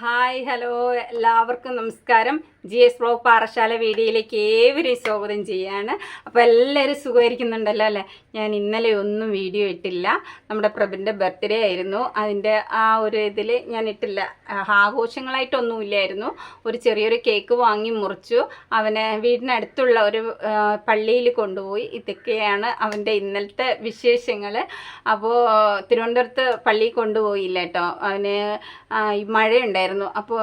Hi hello എല്ലാവർക്കും നമസ്കാരം. GS vlog Parassala വീഡിയോയിലേക്ക് ഏവരെയും സ്വാഗതം ചെയ്യാണ്. അപ്പോൾ എല്ലാവരും സുഖമായിരിക്കുന്നുണ്ടല്ലോ അല്ലേ? ഞാൻ ഇന്നലെ ഒന്നും വീഡിയോ ഇട്ടില്ല. നമ്മുടെ പ്രഭിൻ്റെ ബർത്ത്ഡേ ആയിരുന്നു. അതിൻ്റെ ആ ഒരു ഇതിൽ ഞാൻ ഇട്ടില്ല. ആഘോഷങ്ങളായിട്ടൊന്നുമില്ലായിരുന്നു. ഒരു ചെറിയൊരു കേക്ക് വാങ്ങി മുറിച്ചു. അവനെ വീടിനടുത്തുള്ള ഒരു പള്ളിയിൽ കൊണ്ടുപോയി. ഇതൊക്കെയാണ് അവൻ്റെ ഇന്നലത്തെ വിശേഷങ്ങൾ. അപ്പോൾ തിരുവനന്തപുരത്ത് പള്ളിയിൽ കൊണ്ടുപോയില്ല കേട്ടോ. അവന് ഈ മഴയുണ്ടായിരുന്നു. അപ്പോൾ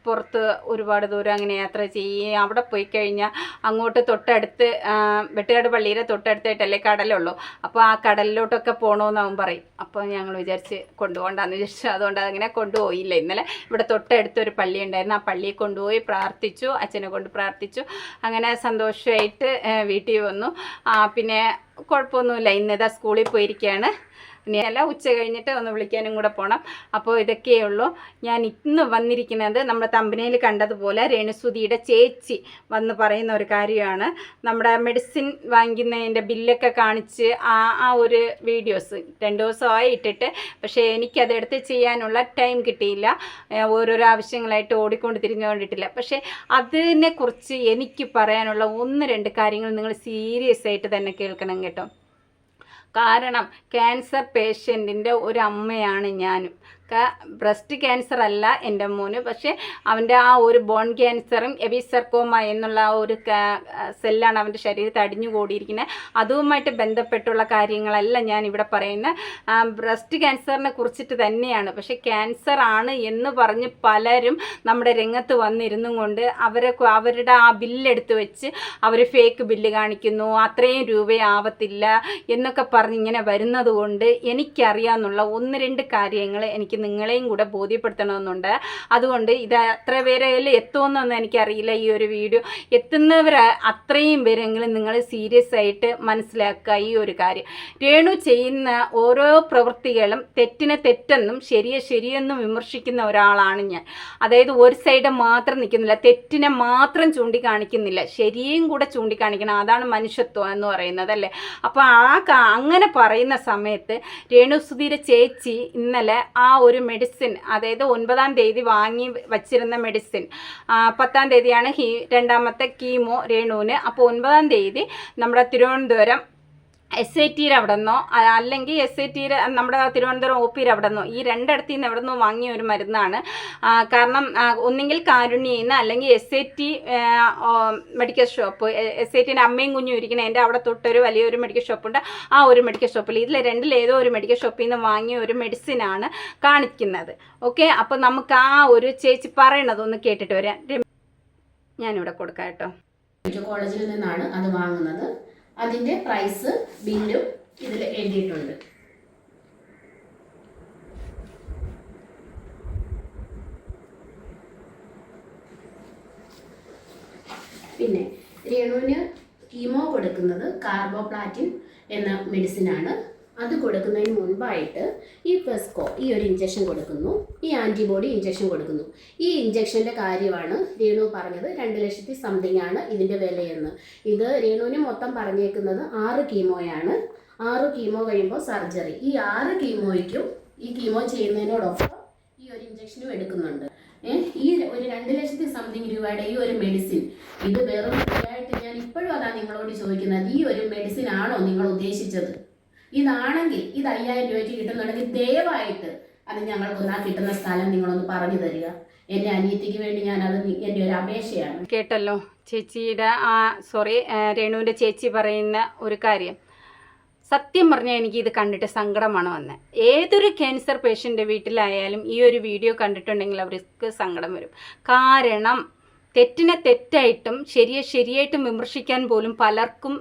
പുറത്ത് ഒരുപാട് ദൂരം അങ്ങനെ യാത്ര ചെയ്യുകയും അവിടെ പോയി കഴിഞ്ഞാൽ അങ്ങോട്ട് തൊട്ടടുത്ത് വെട്ടുകാട് പള്ളിയുടെ തൊട്ടടുത്തായിട്ടല്ലേ കടലുള്ളൂ. അപ്പോൾ ആ കടലിലോട്ടൊക്കെ പോകണമെന്ന് അവൻ പറയും. അപ്പോൾ ഞങ്ങൾ വിചാരിച്ച് കൊണ്ടുപോകണ്ടെന്ന് വിചാരിച്ചു. അതുകൊണ്ട് അതങ്ങനെ കൊണ്ടുപോയില്ല. ഇന്നലെ ഇവിടെ തൊട്ടടുത്തൊരു പള്ളി ഉണ്ടായിരുന്നു. ആ പള്ളിയിൽ കൊണ്ടുപോയി പ്രാർത്ഥിച്ചു, അച്ഛനെ കൊണ്ട് പ്രാർത്ഥിച്ചു. അങ്ങനെ സന്തോഷമായിട്ട് വീട്ടിൽ വന്നു. പിന്നെ കുഴപ്പമൊന്നുമില്ല. ഇന്നിതാ സ്കൂളിൽ പോയിരിക്കുകയാണ്. ഇനി അല്ല, ഉച്ച കഴിഞ്ഞിട്ട് ഒന്ന് വിളിക്കാനും കൂടെ പോകണം. അപ്പോൾ ഇതൊക്കെയേ ഉള്ളൂ. ഞാൻ ഇന്ന് വന്നിരിക്കുന്നത് നമ്മുടെ തമ്പനയിൽ കണ്ടതുപോലെ രേണുസുതിയുടെ ചേച്ചി വന്ന് പറയുന്ന ഒരു കാര്യമാണ്. നമ്മുടെ മെഡിസിൻ വാങ്ങിക്കുന്നതിൻ്റെ ബില്ലൊക്കെ കാണിച്ച് ആ ഒരു വീഡിയോസ് 2 ദിവസമായി ഇട്ടിട്ട്. പക്ഷേ എനിക്കതെടുത്ത് ചെയ്യാനുള്ള ടൈം കിട്ടിയില്ല. ഓരോരോ ആവശ്യങ്ങളായിട്ട് ഓടിക്കൊണ്ട് തിരിഞ്ഞുകൊണ്ടിട്ടില്ല. പക്ഷേ അതിനെക്കുറിച്ച് എനിക്ക് പറയാനുള്ള 1-2 കാര്യങ്ങൾ നിങ്ങൾ സീരിയസ് ആയിട്ട് തന്നെ കേൾക്കണം കേട്ടോ. കാരണം ക്യാൻസർ പേഷ്യൻറ്റിൻ്റെ ഒരു അമ്മയാണ് ഞാനും. ബ്രസ്റ്റ് ക്യാൻസർ അല്ല എൻ്റെ മോന്, പക്ഷേ അവൻ്റെ ആ ഒരു ബോൺ ക്യാൻസറും എബിസർക്കോമ എന്നുള്ള ആ ഒരു സെല്ലാണ് അവൻ്റെ ശരീരത്തിൽ അടിഞ്ഞുകൂടിയിരിക്കുന്നത്. അതുമായിട്ട് ബന്ധപ്പെട്ടുള്ള കാര്യങ്ങളല്ല ഞാൻ ഇവിടെ പറയുന്നത്. ബ്രസ്റ്റ് ക്യാൻസറിനെ കുറിച്ചിട്ട് തന്നെയാണ്. പക്ഷേ ക്യാൻസർ ആണ് എന്ന് പറഞ്ഞ് പലരും നമ്മുടെ രംഗത്ത് വന്നിരുന്നും കൊണ്ട് അവരുടെ ആ ബില്ലെടുത്ത് വെച്ച് അവർ ഫേക്ക് ബില്ല് കാണിക്കുന്നു, അത്രയും രൂപയാവത്തില്ല എന്നൊക്കെ പറഞ്ഞ് ഇങ്ങനെ വരുന്നത് കൊണ്ട് എനിക്കറിയാമെന്നുള്ള 1-2 കാര്യങ്ങൾ എനിക്ക് നിങ്ങളെയും കൂടെ ബോധ്യപ്പെടുത്തണമെന്നുണ്ട്. അതുകൊണ്ട് ഇത് എത്ര പേരെങ്കിലും എത്തുമെന്നൊന്നും എനിക്കറിയില്ല. ഈ ഒരു വീഡിയോ എത്തുന്നവർ അത്രയും പേരെങ്കിലും നിങ്ങൾ സീരിയസ് ആയിട്ട് മനസ്സിലാക്കുക ഈ ഒരു കാര്യം. രേണു ചെയ്യുന്ന ഓരോ പ്രവൃത്തികളും തെറ്റിനെ തെറ്റെന്നും ശരിയെ ശരിയെന്നും വിമർശിക്കുന്ന ഒരാളാണ് ഞാൻ. അതായത് ഒരു സൈഡ് മാത്രം നിൽക്കുന്നില്ല, തെറ്റിനെ മാത്രം ചൂണ്ടിക്കാണിക്കുന്നില്ല, ശരിയും കൂടെ ചൂണ്ടിക്കാണിക്കണം. അതാണ് മനുഷ്യത്വം എന്ന് പറയുന്നത് അല്ലേ? അപ്പോൾ അങ്ങനെ പറയുന്ന സമയത്ത് രേണുസുതിയുടെ ചേച്ചി ഇന്നലെ ആ ഒരു മെഡിസിൻ, അതായത് 9-ാം തീയതി വാങ്ങി വച്ചിരുന്ന മെഡിസിൻ, 10-ാം തീയതിയാണ് രണ്ടാമത്തെ കീമോ രേണുവിന്. അപ്പോൾ 9-ാം തീയതി നമ്മുടെ തിരുവനന്തപുരം SITയിൽ അവിടെ നിന്നോ അല്ലെങ്കിൽ SITയിൽ നമ്മുടെ തിരുവനന്തപുരം OPയിൽ അവിടെ നിന്നോ, ഈ 2 നിന്ന് എവിടെ നിന്നോ വാങ്ങിയ ഒരു മരുന്നാണ്. കാരണം ഒന്നെങ്കിൽ കാരുണ്യയിൽ നിന്ന് അല്ലെങ്കിൽ SIT മെഡിക്കൽ ഷോപ്പ്, SITൻ്റെ അമ്മയും കുഞ്ഞും ഇരിക്കുന്ന എൻ്റെ അവിടെ തൊട്ടൊരു വലിയൊരു മെഡിക്കൽ ഷോപ്പുണ്ട്. ആ ഒരു മെഡിക്കൽ ഷോപ്പിൽ ഇതിൽ 2-ൽ ഏതോ ഒരു മെഡിക്കൽ ഷോപ്പിൽ നിന്ന് വാങ്ങിയ ഒരു മെഡിസിനാണ് കാണിക്കുന്നത്. ഓക്കെ, അപ്പോൾ നമുക്ക് ആ ഒരു ചേച്ചി പറയണതൊന്ന് കേട്ടിട്ട് വരാം. ഞാനിവിടെ കൊടുക്കാം കേട്ടോ. കോളേജിൽ നിന്നാണ് അത് വാങ്ങുന്നത്. അതിൻ്റെ പ്രൈസ് ബില്ലും ഇതിൽ എഴുതിയിട്ടുണ്ട്. പിന്നെ രേണുവിന് കീമോ കൊടുക്കുന്നത് കാർബോപ്ലാറ്റിൻ എന്ന മെഡിസിനാണ്. അത് കൊടുക്കുന്നതിന് മുൻപായിട്ട് ഈ പെസ്കോ, ഈ ഒരു ഇഞ്ചക്ഷൻ കൊടുക്കുന്നു, ഈ ആൻറ്റിബോഡി ഇഞ്ചക്ഷൻ കൊടുക്കുന്നു. ഈ ഇഞ്ചക്ഷൻ്റെ കാര്യമാണ് രേണു പറഞ്ഞത്. 2 ലക്ഷത്തി സംതിങ് ആണ് ഇതിൻ്റെ വിലയെന്ന്. ഇത് രേണുവിന് മൊത്തം പറഞ്ഞേക്കുന്നത് 6 കീമോയാണ്. 6 കീമോ കഴിയുമ്പോൾ സർജറി. ഈ 6 കീമോയ്ക്കും ഈ കീമോ ചെയ്യുന്നതിനോടൊപ്പം ഈ ഒരു ഇഞ്ചക്ഷനും എടുക്കുന്നുണ്ട്. ഈ ഒരു 2 ലക്ഷത്തി സംതിങ് രൂപയുടെ ഈ ഒരു മെഡിസിൻ, ഇത് വെറും ഫ്രീയായിട്ട്, ഞാൻ ഇപ്പോഴും അതാണ് നിങ്ങളോട് ചോദിക്കുന്നത്, ഈ ഒരു മെഡിസിൻ ആണോ നിങ്ങൾ ഉദ്ദേശിച്ചത്? ഇതാണെങ്കിൽ ഇത് 5000 രൂപയ്ക്ക് കിട്ടുന്നുണ്ടെങ്കിൽ ദയവായിട്ട് അത് ഞങ്ങൾക്കൊന്നാ കിട്ടുന്ന സ്ഥലം നിങ്ങളൊന്ന് പറഞ്ഞു തരിക. എൻ്റെ അനിയത്തിക്ക് വേണ്ടി ഞാനത് എൻ്റെ ഒരു അപേക്ഷയാണ്. കേട്ടല്ലോ ചേച്ചിയുടെ രേണുവിൻ്റെ ചേച്ചി പറയുന്ന ഒരു കാര്യം. സത്യം പറഞ്ഞാൽ എനിക്ക് ഇത് കണ്ടിട്ട് സങ്കടമാണ് വന്നത്. ഏതൊരു ക്യാൻസർ പേഷ്യൻ്റെ വീട്ടിലായാലും ഈ ഒരു വീഡിയോ കണ്ടിട്ടുണ്ടെങ്കിൽ അവർക്ക് സങ്കടം വരും. കാരണം തെറ്റിനെ തെറ്റായിട്ടും ശരിയായിട്ടും വിമർശിക്കാൻ പോലും പലർക്കും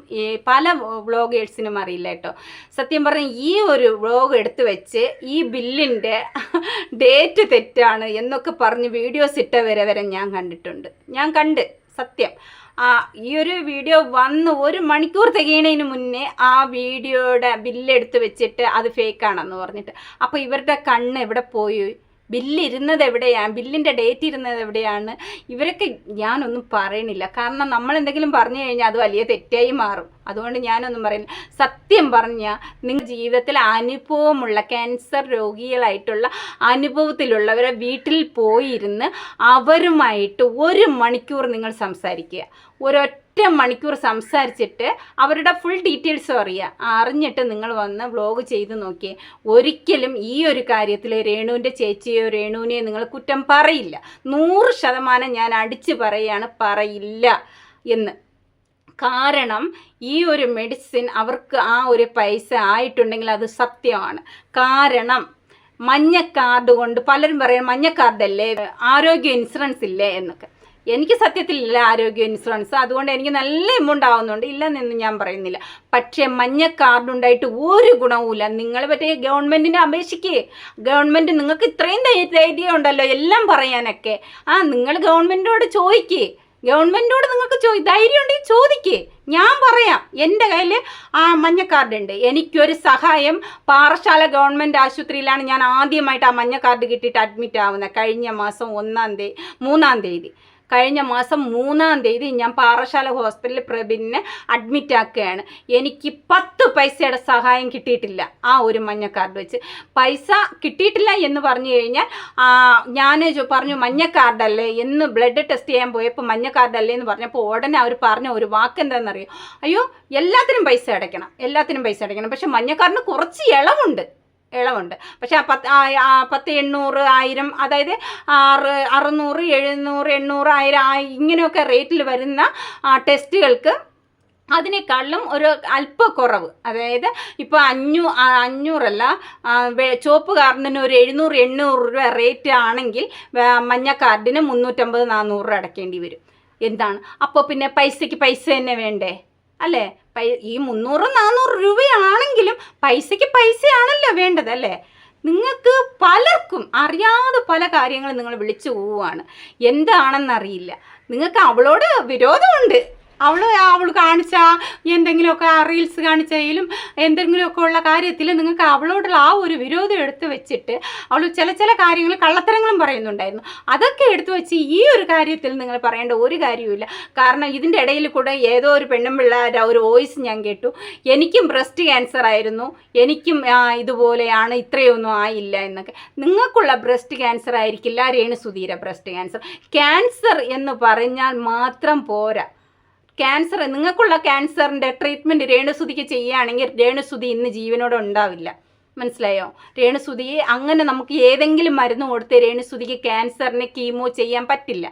പല വ്ളോഗേഴ്സിനും അറിയില്ല കേട്ടോ. സത്യം പറഞ്ഞാൽ ഈ ഒരു വ്ളോഗ് എടുത്ത് വെച്ച് ഈ ബില്ലിൻ്റെ ഡേറ്റ് തെറ്റാണ് എന്നൊക്കെ പറഞ്ഞ് വീഡിയോസ് ഇട്ടവരെ ഞാൻ കണ്ടിട്ടുണ്ട്. ഞാൻ കണ്ട് സത്യം ഈ ഒരു വീഡിയോ വന്ന് 1 മണിക്കൂർ തികയുന്നതിന് മുന്നേ ആ വീഡിയോയുടെ ബില്ലെടുത്ത് വെച്ചിട്ട് അത് ഫേക്കാണെന്ന് പറഞ്ഞിട്ട്. അപ്പോൾ ഇവരുടെ കണ്ണ് എവിടെ പോയി? ബില്ലിരുന്നത് എവിടെയാണ്, ബില്ലിൻ്റെ ഡേറ്റ് ഇരുന്നത് എവിടെയാണ്, ഇവരൊക്കെ ഞാനൊന്നും പറയണില്ല. കാരണം നമ്മൾ എന്തെങ്കിലും പറഞ്ഞു കഴിഞ്ഞാൽ അത് വലിയ തെറ്റായി മാറും. അതുകൊണ്ട് ഞാനൊന്നും പറയുന്നില്ല. സത്യം പറഞ്ഞാൽ നിങ്ങൾ ജീവിതത്തിൽ അനുഭവമുള്ള ക്യാൻസർ രോഗികളായിട്ടുള്ള അനുഭവത്തിലുള്ളവരെ വീട്ടിൽ പോയിരുന്ന് അവരുമായിട്ട് 1 മണിക്കൂർ നിങ്ങൾ സംസാരിക്കുക. ഒരൊറ്റ മണിക്കൂർ സംസാരിച്ചിട്ട് അവരുടെ ഫുൾ ഡീറ്റെയിൽസും അറിഞ്ഞിട്ട് നിങ്ങൾ വന്ന് വ്ലോഗ് ചെയ്ത് നോക്കിയേ. ഒരിക്കലും ഈ ഒരു കാര്യത്തിൽ രേണുവിൻ്റെ ചേച്ചിയോ രേണുവിനെയോ നിങ്ങൾ കുറ്റം പറയില്ല. 100% ഞാൻ അടിച്ച് പറയില്ല എന്ന്. കാരണം ഈ ഒരു മെഡിസിൻ അവർക്ക് ആ ഒരു പൈസ ആയിട്ടുണ്ടെങ്കിൽ അത് സത്യമാണ്. കാരണം മഞ്ഞ കാർഡ് കൊണ്ട് പലരും പറയും മഞ്ഞ കാർഡല്ലേ, ആരോഗ്യ ഇൻഷുറൻസ് ഇല്ലേ എന്നൊക്കെ. എനിക്ക് സത്യത്തിലില്ല ആരോഗ്യ ഇൻഷുറൻസ്, അതുകൊണ്ട് എനിക്ക് നല്ല എമൗണ്ട് ആവുന്നുണ്ട്, ഇല്ലെന്നൊന്നും ഞാൻ പറയുന്നില്ല. പക്ഷേ മഞ്ഞ കാർഡ് ഉണ്ടായിട്ട് ഒരു ഗുണവുമില്ല. നിങ്ങൾ മറ്റേ ഗവൺമെൻറ്റിനെ അപേക്ഷിക്കേ. ഗവൺമെൻറ് നിങ്ങൾക്ക് ഇത്രയും ധൈര്യം ഉണ്ടല്ലോ എല്ലാം പറയാനൊക്കെ. നിങ്ങൾ ഗവൺമെൻറ്റിനോട് ചോദിക്കേ. ഗവൺമെൻറ്റിനോട് നിങ്ങൾക്ക് ധൈര്യം ഉണ്ടെങ്കിൽ ചോദിക്കേ. ഞാൻ പറയാം, എൻ്റെ കയ്യിൽ മഞ്ഞ കാർഡ് ഉണ്ട്. എനിക്കൊരു സഹായം പാറശാല ഗവൺമെൻറ് ആശുപത്രിയിലാണ് ഞാൻ ആദ്യമായിട്ട് ആ മഞ്ഞ കാർഡ് കിട്ടിയിട്ട് അഡ്മിറ്റ് ആവുന്നത്. കഴിഞ്ഞ മാസം 3-ാം തീയതി കഴിഞ്ഞ മാസം 3-ാം തീയതി ഞാൻ പാറശാല ഹോസ്പിറ്റലിൽ പ്രബിനെ അഡ്മിറ്റ് ആക്കുകയാണ്. എനിക്ക് 10 പൈസയുടെ സഹായം കിട്ടിയിട്ടില്ല ആ ഒരു മഞ്ഞ കാർഡ് വെച്ച്. പൈസ കിട്ടിയിട്ടില്ല എന്ന് പറഞ്ഞു കഴിഞ്ഞാൽ ഞാൻ പറഞ്ഞു മഞ്ഞ കാർഡല്ലേ എന്ന് ബ്ലഡ് ടെസ്റ്റ് ചെയ്യാൻ പോയപ്പോൾ മഞ്ഞ കാർഡല്ലേ എന്ന് പറഞ്ഞപ്പോൾ ഉടനെ അവർ പറഞ്ഞ ഒരു വാക്ക് എന്താണെന്നറിയോ? അയ്യോ എല്ലാത്തിനും പൈസ അടയ്ക്കണം, എല്ലാത്തിനും പൈസ അടയ്ക്കണം. പക്ഷെ മഞ്ഞ കാർഡിന് കുറച്ച് ഇളവുണ്ട്. പക്ഷെ 10, 800, 1000, അതായത് 600, 700, 800, 1000 ഇങ്ങനെയൊക്കെ റേറ്റിൽ വരുന്ന ടെസ്റ്റുകൾക്ക് അതിനേക്കാളും ഒരു അല്പ കുറവ്. അതായത് ഇപ്പോൾ 500 ചുവപ്പ് കാർഡിന് ഒരു 700-800 രൂപ റേറ്റ് ആണെങ്കിൽ മഞ്ഞ കാർഡിന് 350-400 അടയ്ക്കേണ്ടി വരും. എന്താണ് അപ്പോൾ പിന്നെ പൈസയ്ക്ക് പൈസ തന്നെ വേണ്ടേ അല്ലേ? ഈ 300-400 രൂപയാണെങ്കിലും പൈസയ്ക്ക് പൈസയാണല്ലോ വേണ്ടത് അല്ലേ? നിങ്ങൾക്ക് പലർക്കും അറിയാതെ പല കാര്യങ്ങളും നിങ്ങൾ വിളിച്ചു പോവുകയാണ്. എന്താണെന്നറിയില്ല. നിങ്ങൾക്ക് അവളോട് വിരോധമുണ്ട്. അവൾ കാണിച്ച എന്തെങ്കിലുമൊക്കെ റീൽസ് കാണിച്ചാലും എന്തെങ്കിലുമൊക്കെ ഉള്ള കാര്യത്തിൽ നിങ്ങൾക്ക് അവളോടുള്ള ആ ഒരു വിരോധം എടുത്തു വെച്ചിട്ട് അവൾ ചില കാര്യങ്ങൾ കള്ളത്തരങ്ങളും പറയുന്നുണ്ടായിരുന്നു. അതൊക്കെ എടുത്തു വെച്ച് ഈ ഒരു കാര്യത്തിൽ നിങ്ങൾ പറയേണ്ട ഒരു കാര്യവുമില്ല. കാരണം ഇതിൻ്റെ ഇടയിൽ കൂടെ ഏതോ ഒരു പെണ്ണുമ്പിള്ളേരുടെ ഒരു വോയിസ് ഞാൻ കേട്ടു. എനിക്കും ബ്രസ്റ്റ് ക്യാൻസർ ആയിരുന്നു, എനിക്കും ഇതുപോലെയാണ്, ഇത്രയൊന്നും ആയില്ല എന്നൊക്കെ. നിങ്ങൾക്കുള്ള ബ്രസ്റ്റ് ക്യാൻസർ ആയിരിക്കില്ല രേണുസുധീര ബ്രസ്റ്റ് ക്യാൻസർ എന്ന് പറഞ്ഞാൽ മാത്രം പോരാ. നിങ്ങൾക്കുള്ള ക്യാൻസറിൻ്റെ ട്രീറ്റ്മെൻറ്റ് രേണുസുധിക്ക് ചെയ്യുകയാണെങ്കിൽ രേണുസുധി ഇന്ന് ജീവനോടെ ഉണ്ടാവില്ല. മനസ്സിലായോ? രേണുസുധിയെ അങ്ങനെ നമുക്ക് ഏതെങ്കിലും മരുന്ന് കൊടുത്ത് രേണുസുധിക്ക് ക്യാൻസറിന് കീമോ ചെയ്യാൻ പറ്റില്ല.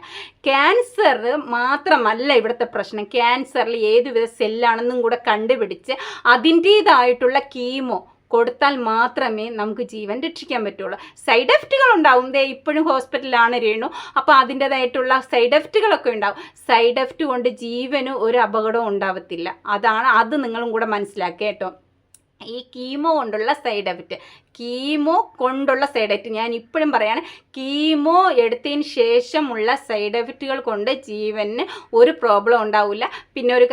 ക്യാൻസർ മാത്രമല്ല ഇവിടുത്തെ പ്രശ്നം. ക്യാൻസറിൽ ഏതുവിധ സെല്ലാണെന്നും കൂടെ കണ്ടുപിടിച്ച് അതിൻ്റേതായിട്ടുള്ള കീമോ കൊടുത്താൽ മാത്രമേ നമുക്ക് ജീവൻ രക്ഷിക്കാൻ പറ്റുള്ളൂ. സൈഡ് എഫക്റ്റുകൾ ഉണ്ടാവും. ഇപ്പോഴും ഹോസ്പിറ്റലിലാണ് രേണു. അപ്പോൾ അതിൻ്റേതായിട്ടുള്ള സൈഡ് എഫക്റ്റുകളൊക്കെ ഉണ്ടാവും. സൈഡ് എഫക്റ്റ് കൊണ്ട് ജീവന് ഒരു അപകടവും ഉണ്ടാവത്തില്ല. അത് നിങ്ങളും കൂടെ മനസ്സിലാക്കുക കേട്ടോ. ഈ കീമോ കൊണ്ടുള്ള സൈഡ് എഫക്റ്റ് ഞാൻ ഇപ്പോഴും പറയാണ്, കീമോ എടുത്തതിന് ശേഷമുള്ള സൈഡ് എഫക്റ്റുകൾ കൊണ്ട് ജീവന് ഒരു പ്രോബ്ലം ഉണ്ടാവില്ല. പിന്നെ ഒരു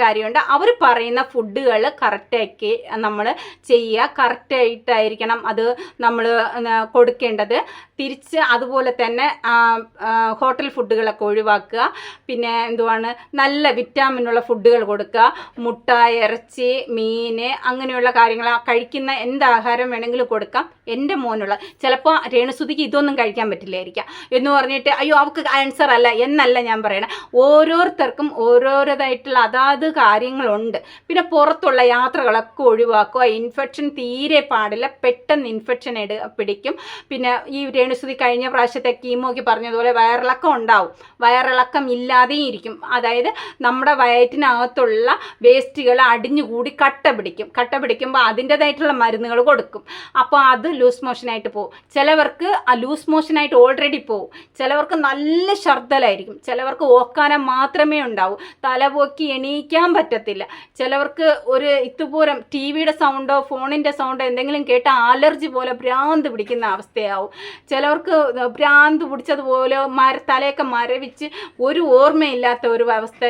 കാര്യമുണ്ട്, അവർ പറയുന്ന ഫുഡുകൾ കറക്റ്റാക്കി നമ്മൾ ചെയ്യുക. കറക്റ്റായിട്ടായിരിക്കണം അത് നമ്മൾ കൊടുക്കേണ്ടത്. തിരിച്ച് അതുപോലെ തന്നെ ഹോട്ടൽ ഫുഡുകളൊക്കെ ഒഴിവാക്കുക. പിന്നെ നല്ല വിറ്റാമിനുള്ള ഫുഡുകൾ കൊടുക്കുക. മുട്ട, ഇറച്ചി, മീൻ അങ്ങനെയുള്ള കാര്യങ്ങൾ കഴിക്കുന്ന ആഹാരം വേണമെങ്കിലും കൊടുക്കാം. എൻ്റെ മോനുള്ള ചിലപ്പോൾ രേണുസുധിക്ക് ഇതൊന്നും കഴിക്കാൻ പറ്റില്ലായിരിക്കാം എന്ന് പറഞ്ഞിട്ട് അയ്യോ അവൾക്ക് ക്യാൻസർ അല്ല എന്നല്ല ഞാൻ പറയണേ. ഓരോരുത്തർക്കും ഓരോരോതായിട്ടുള്ള അതാത് കാര്യങ്ങളുണ്ട്. പിന്നെ പുറത്തുള്ള യാത്രകളൊക്കെ ഒഴിവാക്കുക. ഇൻഫെക്ഷൻ തീരെ പാടില്ല. പെട്ടെന്ന് ഇൻഫെക്ഷൻ പിടിക്കും. പിന്നെ ഈ രേണുസുധി കഴിഞ്ഞ പ്രാവശ്യത്തെ കീമോയ്ക്ക് പറഞ്ഞതുപോലെ വയറിളക്കം ഉണ്ടാവും. വയറിളക്കം ഇല്ലാതെയും ഇരിക്കും. അതായത് നമ്മുടെ വയറ്റിനകത്തുള്ള വേസ്റ്റുകൾ അടിഞ്ഞുകൂടി കട്ട പിടിക്കുമ്പോൾ അതിൻ്റേതായിട്ടുള്ള മരുന്നുകൾ കൊടുക്കും. അപ്പോൾ അത് ലൂസ് മോഷനായിട്ട് പോകും. ചിലവർക്ക് ലൂസ് മോഷനായിട്ട് ഓൾറെഡി പോകും. ചിലവർക്ക് നല്ല ഛർദ്ദലായിരിക്കും. ചിലവർക്ക് ഓക്കാനം മാത്രമേ ഉണ്ടാവൂ. തലപോക്കി എണീക്കാൻ പറ്റത്തില്ല. ചിലവർക്ക് ഒരു ഇതുപോലെ ടി വിയുടെ സൗണ്ടോ ഫോണിൻ്റെ സൗണ്ടോ എന്തെങ്കിലും കേട്ട് അലർജി പോലെ ഭ്രാന്ത് പിടിക്കുന്ന അവസ്ഥയാവും. ചിലവർക്ക് ഭ്രാന്ത് പിടിച്ചതുപോലെ തലയൊക്കെ മരവിച്ച് ഒരു ഓർമ്മയില്ലാത്ത ഒരു അവസ്ഥ,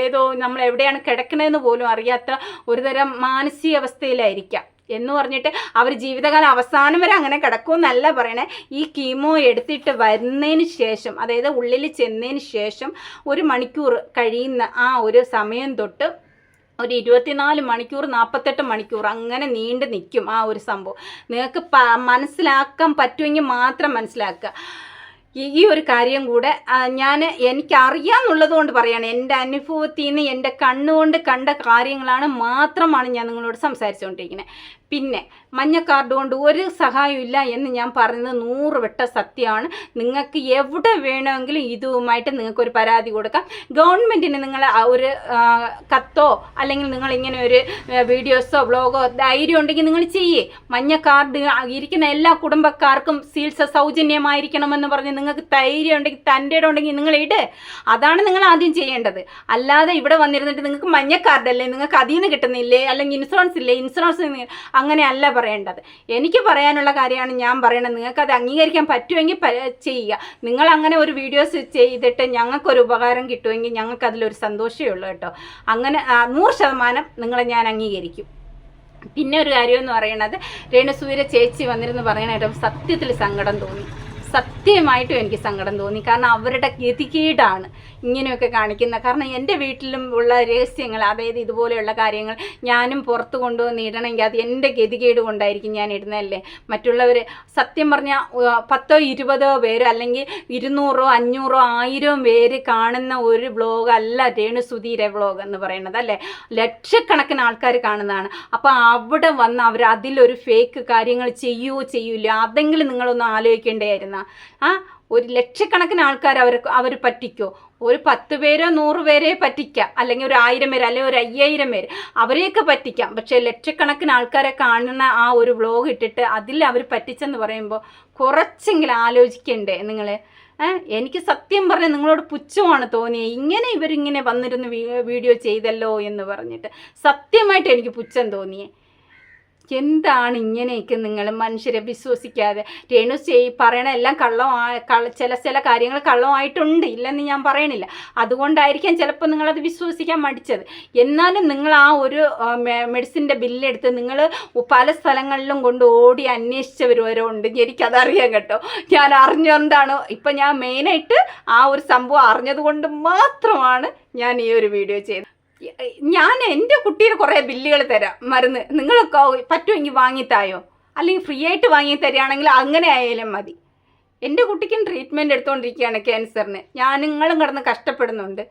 ഏതോ നമ്മൾ എവിടെയാണ് കിടക്കണതെന്ന് പോലും അറിയാത്ത ഒരുതരം മാനസികാവസ്ഥയിലായിരിക്കാം. എന്ന് പറഞ്ഞിട്ട് അവർ ജീവിതകാലം അവസാനം വരെ അങ്ങനെ കിടക്കുമെന്നല്ല പറയണേ. ഈ കീമോ എടുത്തിട്ട് വരുന്നതിന് ശേഷം, അതായത് ഉള്ളിൽ ചെന്നതിന് ശേഷം 1 മണിക്കൂർ കഴിയുന്ന ആ ഒരു സമയം തൊട്ട് ഒരു 24 മണിക്കൂർ 48 മണിക്കൂർ അങ്ങനെ നീണ്ടു നിൽക്കും ആ ഒരു സംഭവം. നിങ്ങൾക്ക് മനസ്സിലാക്കാൻ പറ്റുമെങ്കിൽ മാത്രം മനസ്സിലാക്കുക. ഈ ഒരു കാര്യം കൂടെ എനിക്കറിയാമെന്നുള്ളത് കൊണ്ട് പറയുകയാണ്. എൻ്റെ അനുഭവത്തിൽ നിന്ന് എൻ്റെ കണ്ണുകൊണ്ട് കണ്ട കാര്യങ്ങളാണ് മാത്രമാണ് ഞാൻ നിങ്ങളോട് സംസാരിച്ചുകൊണ്ടിരിക്കുന്നത്. പിന്നെ മഞ്ഞ കാർഡ് കൊണ്ട് ഒരു സഹായമില്ല എന്ന് ഞാൻ പറയുന്നത് 100 വട്ട സത്യമാണ്. നിങ്ങൾക്ക് എവിടെ വേണമെങ്കിലും ഇതുമായിട്ട് നിങ്ങൾക്കൊരു പരാതി കൊടുക്കാം. ഗവൺമെൻറ്റിന് നിങ്ങൾ ഒരു കത്തോ അല്ലെങ്കിൽ നിങ്ങൾ ഇങ്ങനെ ഒരു വീഡിയോസോ ബ്ലോഗോ ധൈര്യം ഉണ്ടെങ്കിൽ നിങ്ങൾ ചെയ്യേ. മഞ്ഞ കാർഡ് ഇരിക്കുന്ന എല്ലാ കുടുംബക്കാർക്കും ചികിത്സ സൗജന്യമായിരിക്കണമെന്ന് പറഞ്ഞ് നിങ്ങൾക്ക് ധൈര്യം ഉണ്ടെങ്കിൽ, തൻ്റെ ഇടം ഉണ്ടെങ്കിൽ നിങ്ങൾ ഇട്. അതാണ് നിങ്ങൾ ആദ്യം ചെയ്യേണ്ടത്. അല്ലാതെ ഇവിടെ വന്നിരുന്നിട്ട് നിങ്ങൾക്ക് മഞ്ഞ കാർഡല്ലേ, നിങ്ങൾക്ക് അതിൽ നിന്ന് കിട്ടുന്നില്ലേ, അല്ലെങ്കിൽ ഇൻഷുറൻസ് ഇല്ലേ, ഇൻഷുറൻസ് അങ്ങനെയല്ല പറയേണ്ടത്. എനിക്ക് പറയാനുള്ള കാര്യമാണ് ഞാൻ പറയണത്. നിങ്ങൾക്കത് അംഗീകരിക്കാൻ പറ്റുമെങ്കിൽ ചെയ്യുക. നിങ്ങൾ അങ്ങനെ ഒരു വീഡിയോസ് ചെയ്തിട്ട് ഞങ്ങൾക്കൊരു ഉപകാരം കിട്ടുമെങ്കിൽ ഞങ്ങൾക്കതിലൊരു സന്തോഷമേ ഉള്ളൂ കേട്ടോ. അങ്ങനെ 100% നിങ്ങളെ ഞാൻ അംഗീകരിക്കും. പിന്നെ ഒരു കാര്യം എന്ന് പറയുന്നത്, രേണുസൂര്യ ചേച്ചി വന്നിരുന്ന് പറയാനായിട്ട് സത്യത്തിൽ സങ്കടം തോന്നി. സത്യമായിട്ടും എനിക്ക് സങ്കടം തോന്നി. കാരണം അവരുടെ ഗതികേടാണ് ഇങ്ങനെയൊക്കെ കാണിക്കുന്നത്. കാരണം എൻ്റെ വീട്ടിലും ഉള്ള രഹസ്യങ്ങൾ, അതായത് ഇതുപോലെയുള്ള കാര്യങ്ങൾ ഞാനും പുറത്ത് കൊണ്ടുവന്ന് ഇടണമെങ്കിൽ അത് എൻ്റെ ഗതികേട് കൊണ്ടായിരിക്കും ഞാൻ ഇടുന്നതല്ലേ. മറ്റുള്ളവർ സത്യം പറഞ്ഞാൽ 10 20 പേര് അല്ലെങ്കിൽ 200 500 1000 പേര് കാണുന്ന ഒരു വ്ളോഗ് അല്ല രേണുസുധീരെ വ്ളോഗ് എന്ന് പറയുന്നത് അല്ലേ. ലക്ഷക്കണക്കിന് ആൾക്കാർ കാണുന്നതാണ്. അപ്പോൾ അവിടെ വന്ന് അവർ അതിലൊരു ഫേക്ക് കാര്യങ്ങൾ ചെയ്യൂല, അതെങ്കിലും നിങ്ങളൊന്ന് ആലോചിക്കേണ്ടതായിരുന്നു. ഒരു ലക്ഷക്കണക്കിന് ആൾക്കാർ അവർ പറ്റിക്കോ? ഒരു 10 പേരോ 100 പേരെ പറ്റിക്കാം, അല്ലെങ്കിൽ ഒരു 1000 പേര്, അല്ലെങ്കിൽ ഒരു 5000 പേര്, അവരെയൊക്കെ പറ്റിക്കാം. പക്ഷേ ലക്ഷക്കണക്കിന് ആൾക്കാരെ കാണുന്ന ആ ഒരു വ്ളോഗ് ഇട്ടിട്ട് അതിൽ അവർ പറ്റിച്ചെന്ന് പറയുമ്പോൾ കുറച്ചെങ്കിലും ആലോചിക്കണ്ടേ നിങ്ങൾ? എനിക്ക് സത്യം പറഞ്ഞാൽ നിങ്ങളോട് പുച്ഛമാണ് തോന്നിയത്. ഇവരിങ്ങനെ വന്നിരുന്ന് വീഡിയോ ചെയ്തല്ലോ എന്ന് പറഞ്ഞിട്ട് സത്യമായിട്ട് എനിക്ക് പുച്ഛം തോന്നിയേ. എന്താണ് ഇങ്ങനെയൊക്കെ നിങ്ങൾ മനുഷ്യരെ വിശ്വസിക്കാതെ? രേണു പറയണ എല്ലാം ചില കാര്യങ്ങൾ കള്ളമായിട്ടുണ്ട്, ഇല്ലെന്ന് ഞാൻ പറയണില്ല. അതുകൊണ്ടായിരിക്കാം ചിലപ്പോൾ നിങ്ങളത് വിശ്വസിക്കാൻ മടിച്ചത്. എന്നാലും നിങ്ങൾ ആ ഒരു മെഡിസിൻ്റെ ബില്ലെടുത്ത് നിങ്ങൾ പല സ്ഥലങ്ങളിലും കൊണ്ട് ഓടി അന്വേഷിച്ചവരുണ്ട്. എനിക്കതറിയാം കേട്ടോ. ഞാൻ അറിഞ്ഞുകൊണ്ടാണ് ഇപ്പം ഞാൻ മെയിനായിട്ട് ആ ഒരു സംഭവം അറിഞ്ഞതുകൊണ്ട് മാത്രമാണ് ഞാൻ ഈ ഒരു വീഡിയോ ചെയ്തത്. ഞാൻ എൻ്റെ കുട്ടിയുടെ കുറേ ബില്ലുകൾ തരാം, മരുന്ന് നിങ്ങൾക്ക് പറ്റുമെങ്കിൽ വാങ്ങിത്തായോ, അല്ലെങ്കിൽ ഫ്രീ ആയിട്ട് വാങ്ങി തരികയാണെങ്കിൽ അങ്ങനെ ആയാലും മതി. എൻ്റെ കുട്ടിക്കും ട്രീറ്റ്മെൻറ്റ് എടുത്തുകൊണ്ടിരിക്കുകയാണ് ക്യാൻസറിന്. നിങ്ങളും കിടന്ന് കഷ്ടപ്പെടുന്നുണ്ട്.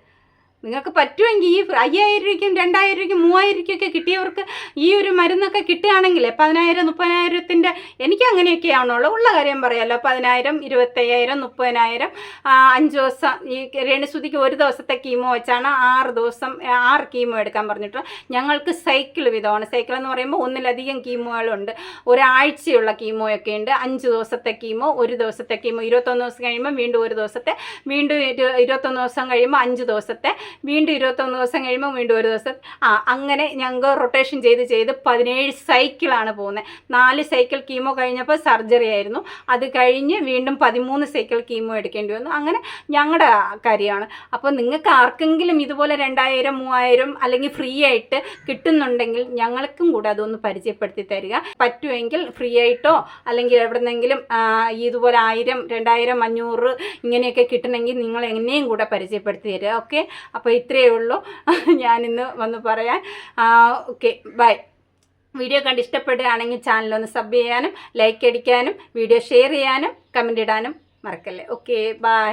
നിങ്ങൾക്ക് പറ്റുമെങ്കിൽ ഈ 5000 രൂപയ്ക്കും 2000 രൂപയ്ക്കും 3000 രൂപയ്ക്കൊക്കെ കിട്ടിയവർക്ക് ഈ ഒരു മരുന്നൊക്കെ കിട്ടുകയാണെങ്കിൽ 10,000 30,000-ത്തിൻ്റെ എനിക്ക് അങ്ങനെയൊക്കെ ആവണുള്ളൂ. ഉള്ള കാര്യം പറയാമല്ലോ. 10,000 25,000 30,000 5 ദിവസം. ഈ രേണുസുധിക്ക് ഒരു ദിവസത്തെ കീമോ വെച്ചാണ് 6 ദിവസം 6 കീമോ എടുക്കാൻ പറഞ്ഞിട്ട്. ഞങ്ങൾക്ക് സൈക്കിൾ വിധമാണ്. സൈക്കിൾ എന്ന് പറയുമ്പോൾ ഒന്നിലധികം കീമോകളുണ്ട്. ഒരാഴ്ചയുള്ള കീമോയൊക്കെ ഉണ്ട്. 5 ദിവസത്തെ കീമോ, ഒരു ദിവസത്തെ കീമോ, 21 ദിവസം കഴിയുമ്പോൾ വീണ്ടും ഒരു ദിവസത്തെ, വീണ്ടും 21 ദിവസം കഴിയുമ്പോൾ 5 ദിവസത്തെ, വീണ്ടും 21 ദിവസം കഴിയുമ്പോൾ വീണ്ടും ഒരു ദിവസം. അങ്ങനെ ഞങ്ങൾ റൊട്ടേഷൻ ചെയ്ത് 17 സൈക്കിളാണ് പോകുന്നത്. 4 സൈക്കിൾ കീമോ കഴിഞ്ഞപ്പോൾ സർജറി ആയിരുന്നു. അത് കഴിഞ്ഞ് വീണ്ടും 13 സൈക്കിൾ കീമോ എടുക്കേണ്ടി വന്നു. അങ്ങനെ ഞങ്ങളുടെ കാര്യമാണ്. അപ്പോൾ നിങ്ങൾക്ക് ആർക്കെങ്കിലും ഇതുപോലെ 2000 3000 അല്ലെങ്കിൽ ഫ്രീ ആയിട്ട് കിട്ടുന്നുണ്ടെങ്കിൽ ഞങ്ങൾക്കും കൂടെ അതൊന്ന് പരിചയപ്പെടുത്തി തരിക. പറ്റുമെങ്കിൽ ഫ്രീ ആയിട്ടോ അല്ലെങ്കിൽ എവിടെന്നെങ്കിലും ഇതുപോലെ 1000 2000 500 ഇങ്ങനെയൊക്കെ കിട്ടണമെങ്കിൽ നിങ്ങൾ എന്നെയും കൂടെ പരിചയപ്പെടുത്തി തരിക. ഓക്കെ, അപ്പോൾ ഇത്രയേ ഉള്ളൂ ഞാനിന്ന് വന്ന് പറയാൻ. Okay, by. വീഡിയോ കണ്ട് ഇഷ്ടപ്പെടുകയാണെങ്കിൽ ചാനലൊന്ന് സബ് ചെയ്യാനും ലൈക്ക് അടിക്കാനും വീഡിയോ ഷെയർ ചെയ്യാനും കമൻ്റ് ഇടാനും മറക്കല്ലേ. Okay, by.